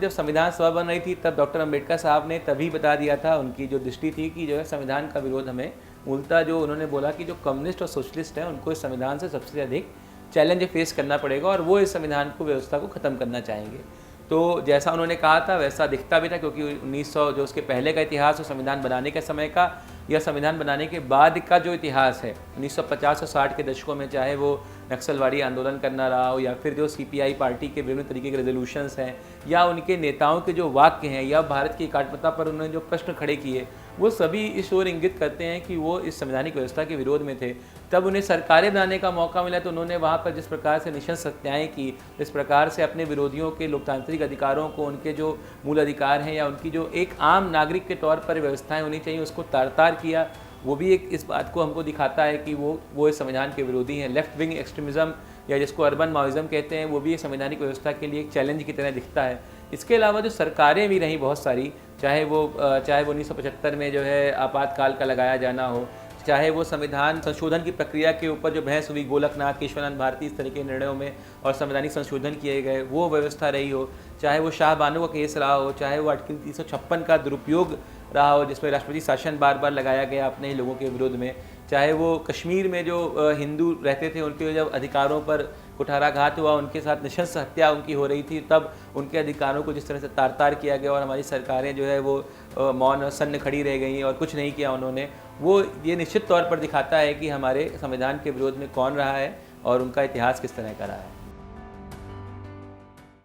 जब संविधान सभा बन रही थी तब डॉक्टर अंबेडकर साहब ने तभी बता दिया था, उनकी जो दृष्टि थी कि जो है संविधान का विरोध हमें मूलतः, जो उन्होंने बोला कि जो कम्युनिस्ट और सोशलिस्ट हैं उनको इस संविधान से सबसे अधिक चैलेंज फेस करना पड़ेगा और वो इस संविधान को, व्यवस्था को ख़त्म करना चाहेंगे। तो जैसा उन्होंऔर कहा था वैसा दिखता भी था, क्योंकि 1900 जो उसके पहले का इतिहास हो संविधान बनाने के समय का या संविधान बनाने के बाद का जो इतिहास है 1950 और 60 के दशकों में, चाहे वो नक्सलवादी आंदोलन करना रहा हो या फिर जो सीपीआई पार्टी के विभिन्न तरीके के रेजोल्यूशंस हैं या उनके नेताओं के जो वाक्य हैं या भारत की एकात्मता पर उन्होंने जो प्रश्न खड़े किए, वो सभी इस ओर इंगित करते हैं कि वो इस संवैधानिक व्यवस्था के विरोध में थे। तब उन्हें सरकारें बनाने का मौका मिला तो उन्होंने वहाँ पर जिस प्रकार से निशंस हत्याएँ की, जिस प्रकार से अपने विरोधियों के लोकतांत्रिक अधिकारों को, उनके जो मूल अधिकार हैं या उनकी जो एक आम नागरिक के तौर पर व्यवस्थाएं होनी चाहिए उसको तार-तार किया, वो भी एक इस बात को हमको दिखाता है कि वो इस संविधान के विरोधी हैं। लेफ्ट विंग एक्सट्रीमिज़म या जिसको अर्बन माओइज़्म कहते हैं, वो भी एक संवैधानिक व्यवस्था के लिए एक चैलेंज की तरह दिखता है। इसके अलावा जो सरकारें भी रहीं बहुत सारी, चाहे वो 1975 में जो है आपातकाल का लगाया जाना हो, चाहे वो संविधान संशोधन की प्रक्रिया के ऊपर जो बहस हुई गोलकनाथ, केशवानंद भारती, इस तरह के निर्णयों में और संवैधानिक संशोधन किए गए, वो व्यवस्था रही हो, चाहे वो शाह बानो का केस रहा हो, चाहे वो आर्टिकल 356 का दुरुपयोग रहा हो जिसमें राष्ट्रपति शासन बार बार लगाया गया अपने ही लोगों के विरोध में, चाहे वो कश्मीर में जो हिंदू रहते थे उनके जब अधिकारों पर कुठाराघात हुआ, उनके साथ नृशंस हत्या उनकी हो रही थी, तब उनके अधिकारों को जिस तरह से तार-तार किया गया और हमारी सरकारें जो है वो मौन और सन्न खड़ी रह गई और कुछ नहीं किया उन्होंने, वो ये निश्चित तौर पर दिखाता है कि हमारे संविधान के विरोध में कौन रहा है और उनका इतिहास किस तरह का रहा है।